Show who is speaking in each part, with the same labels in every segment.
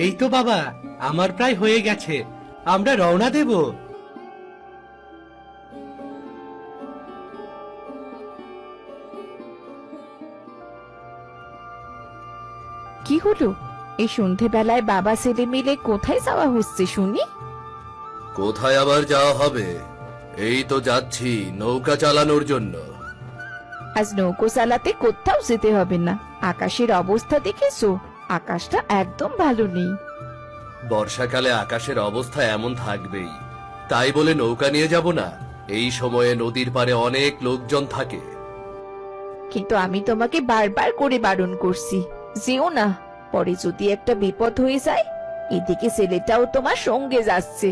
Speaker 1: এই তো বাবা, আমার প্রায় হয়ে গেছে। আমরা রওনা দেব।
Speaker 2: কি হলো? এই সন্ধেবেলায় বাবা ছেলে মিলে কোথায় যাওয়া হচ্ছে শুনি?
Speaker 3: কোথায় আবার যাওয়া হবে? এই তো যাচ্ছি নৌকা চালানোর জন্য।
Speaker 2: আজ নৌকো চালাতে কোথাও যেতে হবে না। আকাশের অবস্থা দেখেছো? আকাশটা একদম ভালো নেই।
Speaker 3: বর্ষাকালে আকাশের অবস্থা এমন থাকবেই, তাই বলে নৌকা নিয়ে যাব না? এই সময়ে নদীর পাড়ে অনেক লোকজন থাকে।
Speaker 2: কিন্তু আমি তোমাকে বারবার করে বারণ করছি, যেও না। পরে যদি একটা বিপদ হয়ে যায়। এদিকে ছেলেটাও তোমার সঙ্গে যাচ্ছে।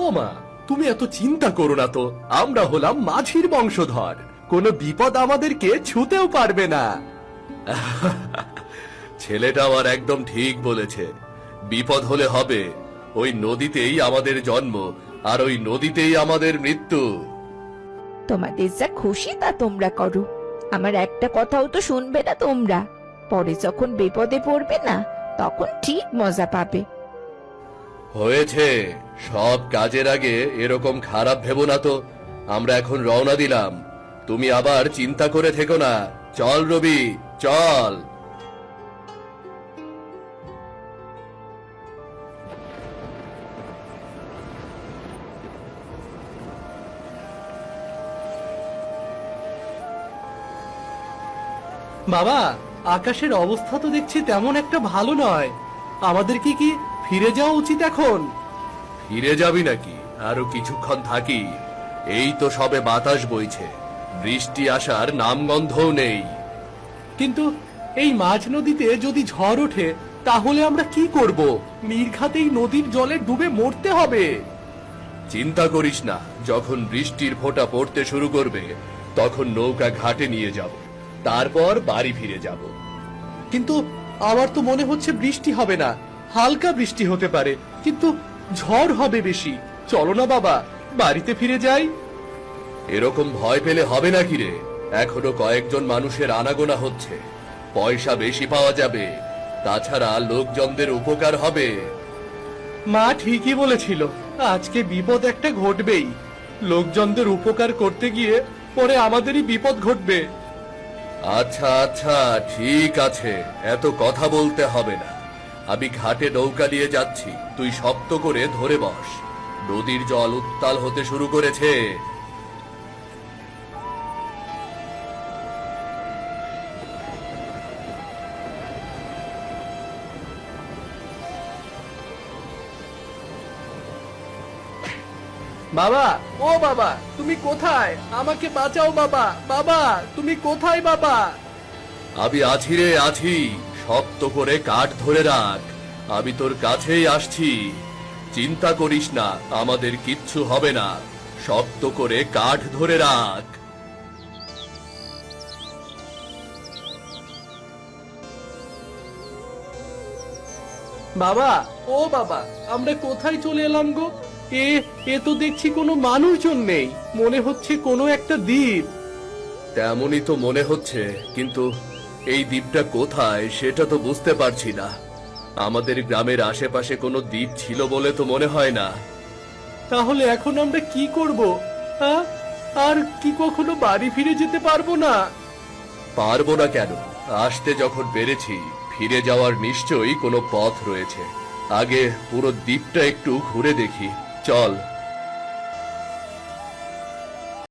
Speaker 3: ও মা, তুমি এত চিন্তা করো না তো। আমরা হলাম মাঝির বংশধর, কোনো বিপদ আমাদেরকে ছুঁতেও পারবে না। ছেলেটা আমার একদম ঠিক বলেছে। বিপদ হলে হবে, ওই নদীতেই আমাদের জন্ম, আর ওই নদীতেই আমাদের মৃত্যু।
Speaker 2: তোমাদের যা খুশি তা তোমরা করো। আমার একটা কথাও তো শুনবে না তোমরা। পরে যখন বিপদে পড়বে না, তখন ঠিক মজা পাবে।
Speaker 3: হয়েছে, সব কাজের আগে এরকম খারাপ ভেবো না তো। আমরা এখন রওনা দিলাম, তুমি আবার চিন্তা করে থেকো না। চল রবি, চল।
Speaker 1: বাবা, আকাশের অবস্থা তো দেখছি তেমন একটা ভালো নয়। আমাদের কি ফিরে যাওয়া উচিত এখন?
Speaker 3: ফিরে যাবি নাকি? আরো কিছুক্ষণ থাকি। এই তো সবে বাতাস বইছে, বৃষ্টি আসার নামগন্ধও নেই।
Speaker 1: কিন্তু এই মাঝ নদীতে যদি ঝড় ওঠে, তাহলে আমরা কি করব? নির্ঘাতেই নদীর জলে ডুবে মরতে হবে।
Speaker 3: চিন্তা করিস না, যখন বৃষ্টির ফোঁটা পড়তে শুরু করবে, তখন নৌকা ঘাটে নিয়ে যাব, তারপর বাড়ি ফিরে যাব।
Speaker 1: কিন্তু আমার তো মনে হচ্ছে বৃষ্টি হবে না, হালকা বৃষ্টি হতে পারে, কিন্তু ঝড় হবে বেশি। চলো না বাবা, বাড়িতে ফিরে যাই।
Speaker 3: এরকম ভয় পেলে হবে নাকি রে? এখনো কয়েকজন মানুষের আনাগোনা হচ্ছে, পয়সা বেশি পাওয়া যাবে, তাছাড়া লোকজনদের উপকার হবে।
Speaker 1: মা ঠিকই বলেছিল, আজকে বিপদ একটা ঘটবেই। লোকজনদের উপকার করতে গিয়ে পরে আমাদেরই বিপদ ঘটবে।
Speaker 3: আচ্ছা আচ্ছা, ঠিক আছে, এত কথা বলতে হবে না। আমি ঘাটে নৌকা নিয়ে যাচ্ছি, তুই শক্ত করে ধরে বস। নদীর জল উত্তাল হতে শুরু করেছে।
Speaker 1: বাবা, ও বাবা, তুমি কোথায়? আমাকে বাঁচাও বাবা। বাবা, তুমি কোথায় বাবা?
Speaker 3: আমি আছি রে, আছি। শক্ত করে কাঠ ধরে রাখ, আমি তোর কাছেই আসছি। চিন্তা করিস না, আমাদের কিচ্ছু হবে না। শক্ত করে কাঠ ধরে রাখ।
Speaker 1: বাবা, ও বাবা, আমরা কোথায় চলে এলাম গো? এ এ তো দেখছি কোনো মানুষজন নেই, মনে হচ্ছে কোনো একটা দ্বীপ।
Speaker 3: তেমনই তো মনে হচ্ছে, কিন্তু এই দ্বীপটা কোথায় সেটা তো বুঝতে পারছি না। আমাদের গ্রামের আশেপাশে কোনো দ্বীপ ছিল বলে তো মনে হয় না।
Speaker 1: তাহলে এখন আমরা কি করব? হ্যাঁ, আর কি কখনো বাড়ি ফিরে যেতে পারবো না?
Speaker 3: পারবো না কেন? আসতে যখন পেরেছি, ফিরে যাওয়ার নিশ্চয়ই কোনো পথ রয়েছে। আগে পুরো দ্বীপটা একটু ঘুরে দেখি, চল।